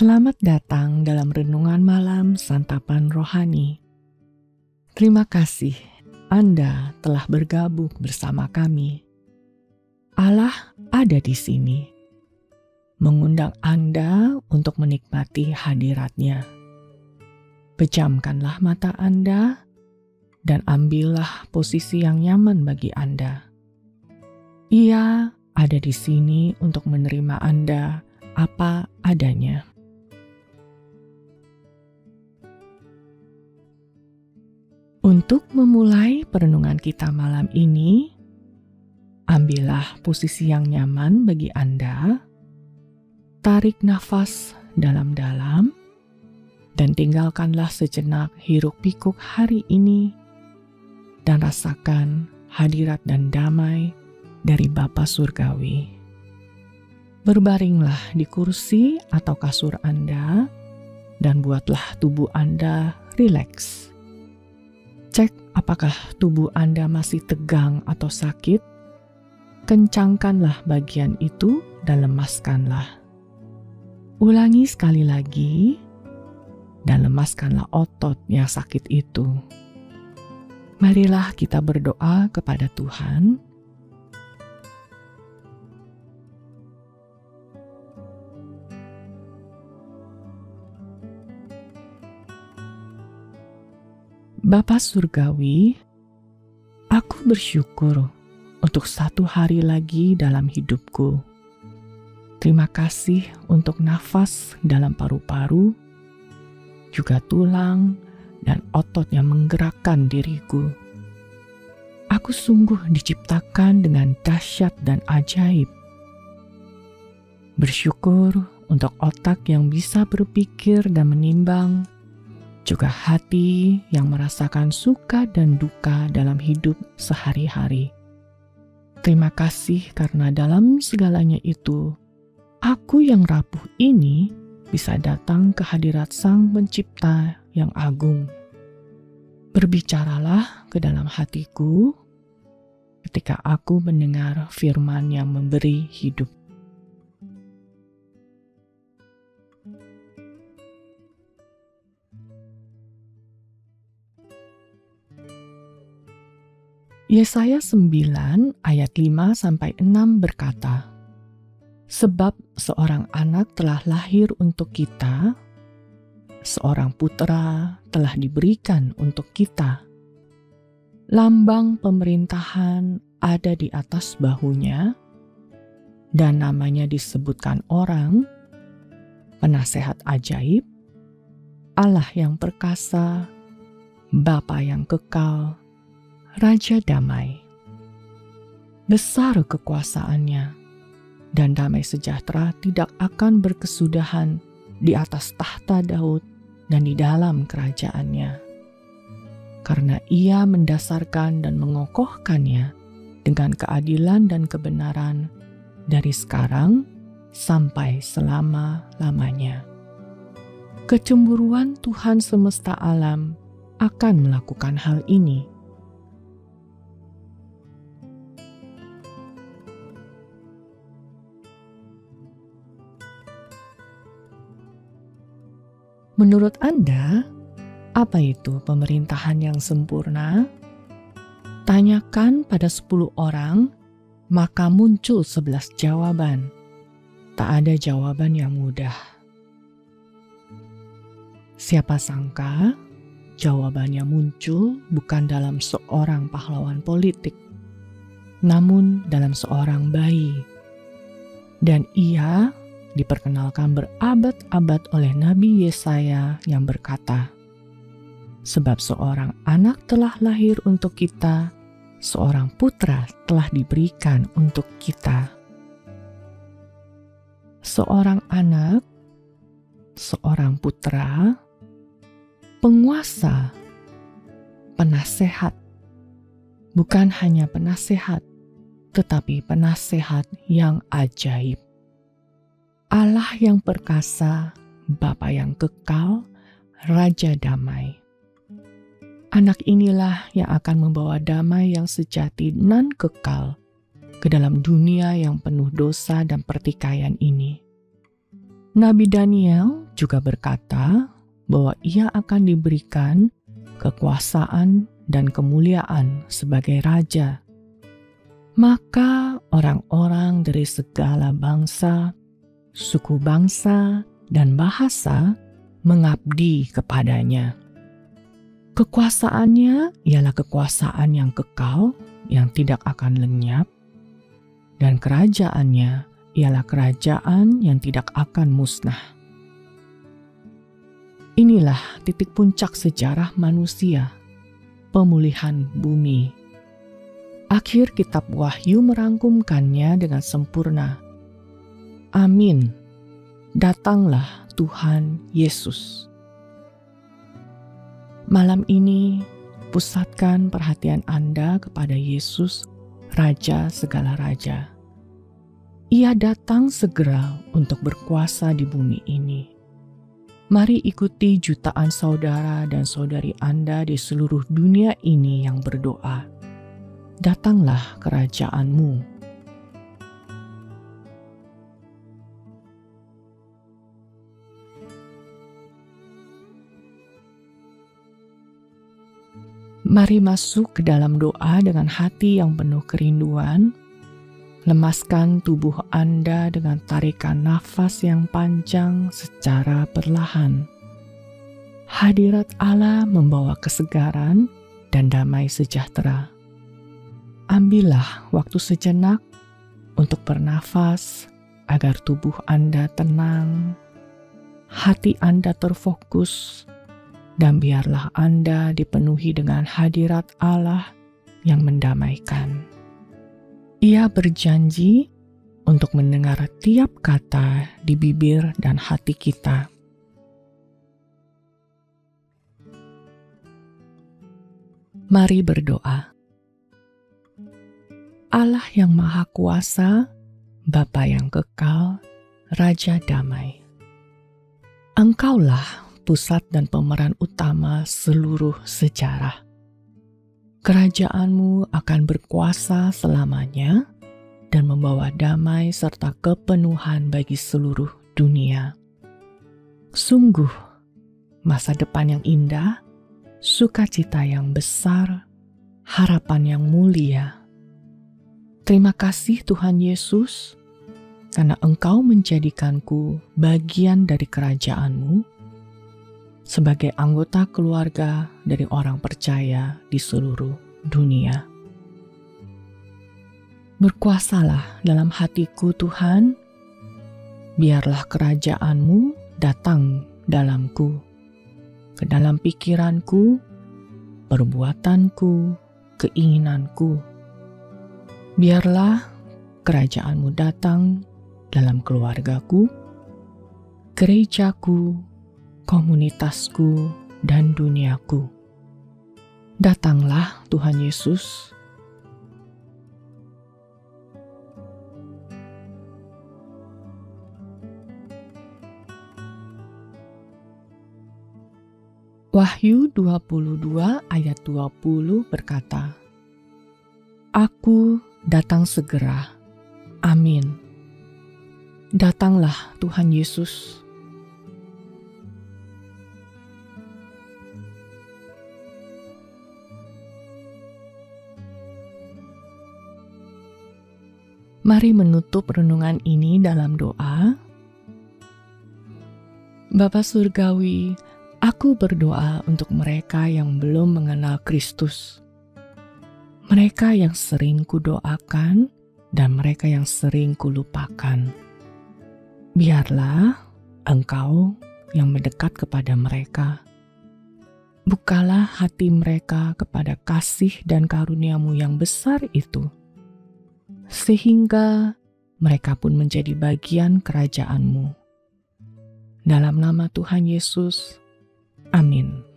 Selamat datang dalam renungan malam santapan rohani. Terima kasih Anda telah bergabung bersama kami. Allah ada di sini, mengundang Anda untuk menikmati hadirat-Nya. Pejamkanlah mata Anda dan ambillah posisi yang nyaman bagi Anda. Ia ada di sini untuk menerima Anda apa adanya. Untuk memulai perenungan kita malam ini, ambillah posisi yang nyaman bagi Anda, tarik nafas dalam-dalam, dan tinggalkanlah sejenak hiruk-pikuk hari ini, dan rasakan hadirat dan damai dari Bapa Surgawi. Berbaringlah di kursi atau kasur Anda, dan buatlah tubuh Anda rileks. Cek apakah tubuh Anda masih tegang atau sakit. Kencangkanlah bagian itu dan lemaskanlah. Ulangi sekali lagi dan lemaskanlah otot yang sakit itu. Marilah kita berdoa kepada Tuhan. Bapa Surgawi, aku bersyukur untuk satu hari lagi dalam hidupku. Terima kasih untuk nafas dalam paru-paru, juga tulang dan otot yang menggerakkan diriku. Aku sungguh diciptakan dengan dahsyat dan ajaib. Bersyukur untuk otak yang bisa berpikir dan menimbang, juga hati yang merasakan suka dan duka dalam hidup sehari-hari. Terima kasih karena dalam segalanya itu, aku yang rapuh ini bisa datang ke hadirat Sang Pencipta yang agung. Berbicaralah ke dalam hatiku ketika aku mendengar firman yang memberi hidup. Yesaya 9 ayat 5-6 berkata, "Sebab seorang anak telah lahir untuk kita, seorang putra telah diberikan untuk kita. Lambang pemerintahan ada di atas bahunya, dan namanya disebutkan orang, Penasehat Ajaib, Allah yang perkasa, Bapa yang kekal, Raja Damai. Besar kekuasaannya, dan damai sejahtera tidak akan berkesudahan di atas tahta Daud dan di dalam kerajaannya. Karena ia mendasarkan dan mengokohkannya dengan keadilan dan kebenaran dari sekarang sampai selama-lamanya." Kecemburuan Tuhan semesta alam akan melakukan hal ini. Menurut Anda, apa itu pemerintahan yang sempurna? Tanyakan pada 10 orang, maka muncul 11 jawaban. Tak ada jawaban yang mudah. Siapa sangka jawabannya muncul bukan dalam seorang pahlawan politik, namun dalam seorang bayi. Dan ia diperkenalkan berabad-abad oleh Nabi Yesaya yang berkata, "Sebab seorang anak telah lahir untuk kita, seorang putra telah diberikan untuk kita." Seorang anak, seorang putra, penguasa, penasehat. Bukan hanya penasehat, tetapi penasehat yang ajaib. Allah yang perkasa, Bapa yang kekal, Raja Damai. Anak inilah yang akan membawa damai yang sejati dan kekal ke dalam dunia yang penuh dosa dan pertikaian ini. Nabi Daniel juga berkata bahwa Ia akan diberikan kekuasaan dan kemuliaan sebagai Raja. Maka orang-orang dari segala bangsa, suku bangsa, dan bahasa mengabdi kepadanya. Kekuasaannya ialah kekuasaan yang kekal, yang tidak akan lenyap, dan kerajaannya ialah kerajaan yang tidak akan musnah. Inilah titik puncak sejarah manusia, pemulihan bumi. Akhir kitab Wahyu merangkumkannya dengan sempurna. Amin. Datanglah Tuhan Yesus. Malam ini, pusatkan perhatian Anda kepada Yesus, Raja segala raja. Ia datang segera untuk berkuasa di bumi ini. Mari ikuti jutaan saudara dan saudari Anda di seluruh dunia ini yang berdoa. Datanglah kerajaan-Mu. Mari masuk ke dalam doa dengan hati yang penuh kerinduan. Lemaskan tubuh Anda dengan tarikan nafas yang panjang secara perlahan. Hadirat Allah membawa kesegaran dan damai sejahtera. Ambillah waktu sejenak untuk bernafas agar tubuh Anda tenang, hati Anda terfokus, dan biarlah Anda dipenuhi dengan hadirat Allah yang mendamaikan. Ia berjanji untuk mendengar tiap kata di bibir dan hati kita. Mari berdoa. Allah yang Maha Kuasa, Bapa yang kekal, Raja damai. Engkaulah pusat dan pemeran utama seluruh sejarah. Kerajaan-Mu akan berkuasa selamanya dan membawa damai serta kepenuhan bagi seluruh dunia. Sungguh, masa depan yang indah, sukacita yang besar, harapan yang mulia. Terima kasih Tuhan Yesus, karena Engkau menjadikanku bagian dari kerajaan-Mu, sebagai anggota keluarga dari orang percaya di seluruh dunia. Berkuasalah dalam hatiku Tuhan, biarlah kerajaan-Mu datang dalamku, ke dalam pikiranku, perbuatanku, keinginanku. Biarlah kerajaan-Mu datang dalam keluargaku, gerejaku, komunitasku, dan duniaku. Datanglah Tuhan Yesus. Wahyu 22 ayat 20 berkata, Aku datang segera. Amin. Datanglah Tuhan Yesus. Mari menutup renungan ini dalam doa. Bapa Surgawi, aku berdoa untuk mereka yang belum mengenal Kristus. Mereka yang sering kudoakan dan mereka yang sering kulupakan. Biarlah Engkau yang mendekat kepada mereka. Bukalah hati mereka kepada kasih dan karunia-Mu yang besar itu, sehingga mereka pun menjadi bagian kerajaan-Mu. Dalam nama Tuhan Yesus, amin.